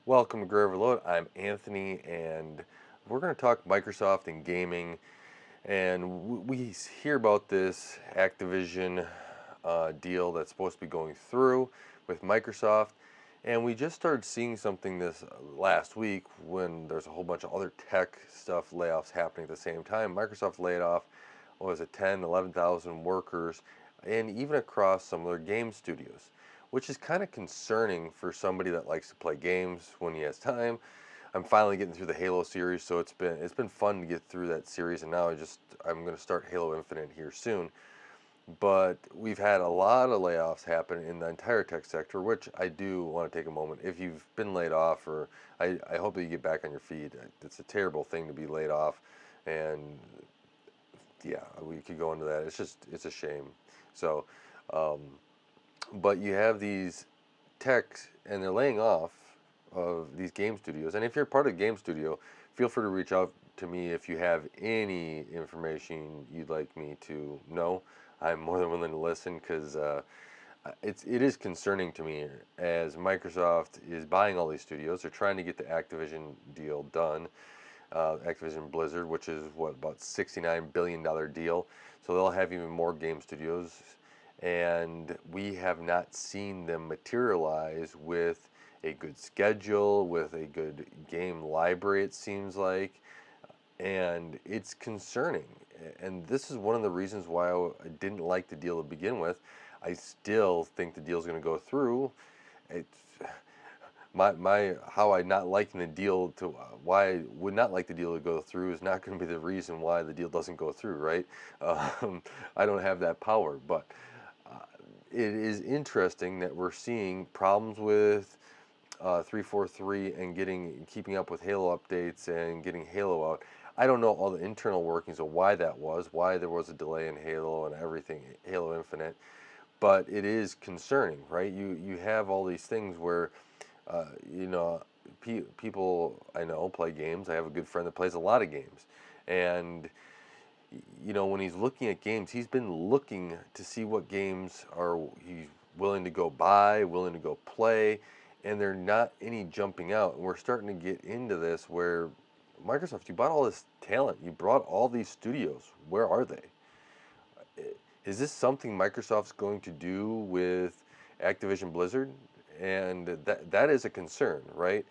Welcome to Gray Overload. I'm Anthony, and we're going to talk Microsoft and gaming. And we hear about this Activision deal that's supposed to be going through with Microsoft. And we just started seeing something this last week when there's a whole bunch of other tech stuff layoffs happening at the same time. Microsoft laid off, what was it, 10, 11,000 workers, and even across some of their game studios, which is kind of concerning for somebody that likes to play games when he has time. I'm finally getting through the Halo series, so it's been fun to get through that series, and now I'm going to start Halo Infinite here soon. But we've had a lot of layoffs happen in the entire tech sector, which I do want to take a moment. If you've been laid off, or I hope that you get back on your feet. It's a terrible thing to be laid off, and yeah, we could go into that. It's a shame. So, um, but you have these techs, and they're laying off of these game studios. And if you're part of a game studio, feel free to reach out to me if you have any information you'd like me to know. I'm more than willing to listen because it is concerning to me as Microsoft is buying all these studios. They're trying to get the Activision deal done, Activision Blizzard, which is what, about $69 billion deal. So they'll have even more game studios, and we have not seen them materialize with a good schedule, with a good game library, it seems like, and it's concerning. And this is one of the reasons why I didn't like the deal to begin with. I still think the deal's going to go through. It's my how I not liking the deal to why I would not like the deal to go through is not going to be the reason why the deal doesn't go through, right? I don't have that power, but uh, it is interesting that we're seeing problems with 343 and keeping up with Halo updates and getting Halo out. I don't know all the internal workings of why that was, why there was a delay in Halo and everything, Halo Infinite, but it is concerning, right? You have all these things where uh, you know, people I know play games. I have a good friend that plays a lot of games, and when he's looking at games, he's been looking to see what games are he's willing to go buy, willing to go play, and they're not any jumping out. And we're starting to get into this where Microsoft, you bought all this talent, you brought all these studios. Where are they? Is this something Microsoft's going to do with Activision Blizzard? And that is a concern, right?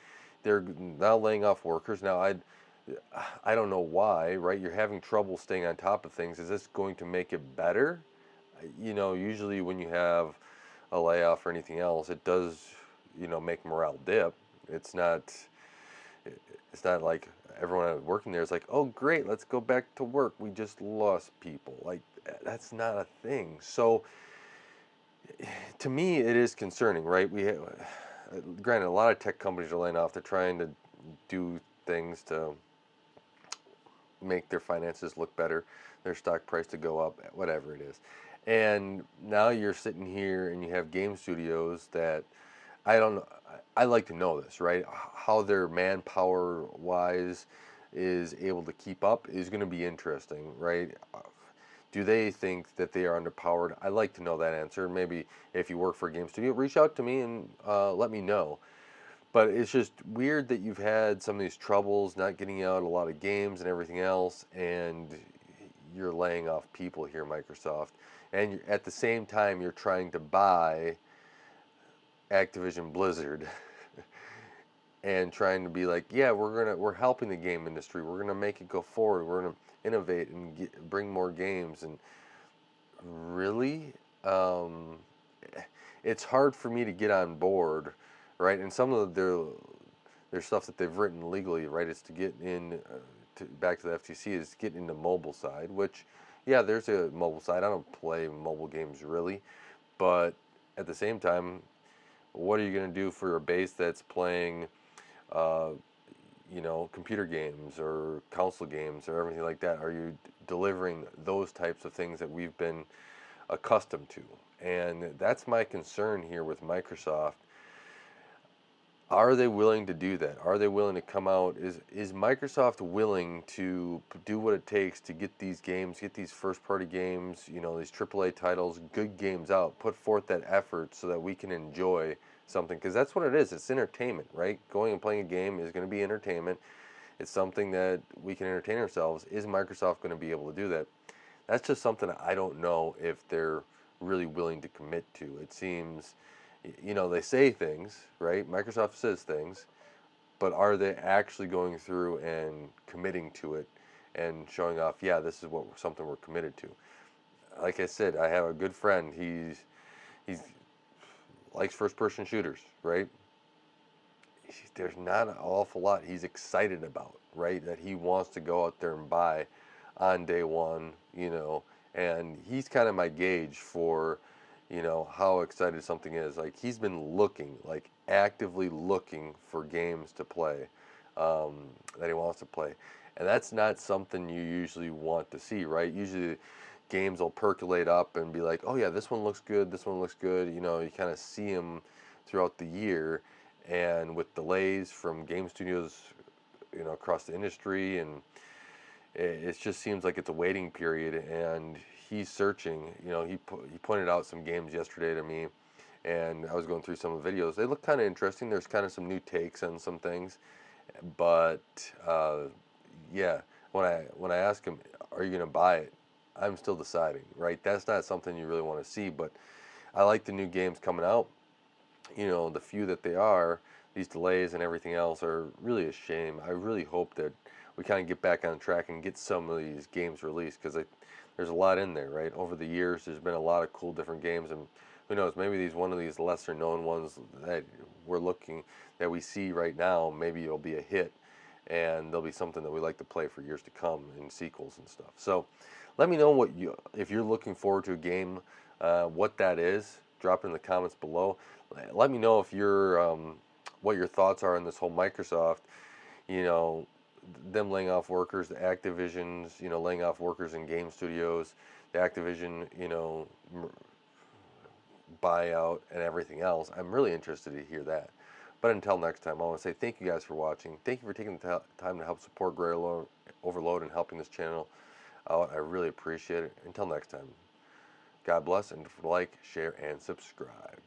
They're now laying off workers. Now I don't know why, right? You're having trouble staying on top of things. Is this going to make it better? Usually when you have a layoff or anything else, it does, make morale dip. It's not it's not like everyone working there is like, oh great, let's go back to work. We just lost people. Like that's not a thing. So to me, it is concerning, right? Granted, a lot of tech companies are laying off. They're trying to do things to make their finances look better, their stock price to go up, whatever it is. And now you're sitting here and you have game studios that I don't know. I like to know this, right? How their manpower wise is able to keep up is going to be interesting, right? Do they think that they are underpowered? I like to know that answer. Maybe if you work for a game studio, reach out to me and let me know. But it's just weird that you've had some of these troubles not getting out a lot of games and everything else, and you're laying off people here, Microsoft. And at the same time, you're trying to buy Activision Blizzard and trying to be like, yeah, we're helping the game industry. We're gonna make it go forward. We're gonna innovate and bring more games. And really, um, it's hard for me to get on board, right? And some of their stuff that they've written legally, right, is to get in back to the FTC is get into mobile side, which, yeah, there's a mobile side. I don't play mobile games really, but at the same time, what are you going to do for a base that's playing, uh, computer games or console games or everything like that? Are you delivering those types of things that we've been accustomed to? And that's my concern here with Microsoft. Are they willing to do that? Are they willing to come out? Is Microsoft willing to do what it takes to get these games, get these first party games, these AAA titles, good games out, put forth that effort so that we can enjoy something, because that's what it is. It's entertainment, right? Going and playing a game is going to be entertainment. It's something that we can entertain ourselves. Is Microsoft going to be able to do that? That's just something I don't know if they're really willing to commit to. It seems, they say things, right? Microsoft says things, but are they actually going through and committing to it and showing off, yeah, this is something we're committed to? Like I said, I have a good friend. He's likes first person shooters, right? There's not an awful lot he's excited about, right? That he wants to go out there and buy on day one, and he's kind of my gauge for, how excited something is. Like he's been looking, like actively looking for games to play, um, that he wants to play, and that's not something you usually want to see, right? Usually, games will percolate up and be like, oh yeah, this one looks good, this one looks good. You kind of see them throughout the year, and with delays from game studios, across the industry, and it just seems like it's a waiting period. And he's searching. He pointed out some games yesterday to me, and I was going through some of the videos. They look kind of interesting. There's kind of some new takes on some things, but yeah, when I ask him, "Are you going to buy it?" I'm still deciding. Right, that's not something you really want to see, but I like the new games coming out. The few that they are, these delays and everything else are really a shame. I really hope that we kind of get back on track and get some of these games released, because there's a lot in there, right? Over the years, there's been a lot of cool different games, and who knows, maybe one of these lesser known ones that that we see right now, maybe it'll be a hit, and there'll be something that we like to play for years to come in sequels and stuff. So, let me know if you're looking forward to a game, what that is. Drop it in the comments below. Let me know if what your thoughts are on this whole Microsoft, you know, them laying off workers, the Activision's, laying off workers in game studios, the Activision, buyout and everything else. I'm really interested to hear that. But until next time, I want to say thank you guys for watching. Thank you for taking the time to help support Gray Overload and helping this channel out. I really appreciate it. Until next time, God bless, and like, share, and subscribe.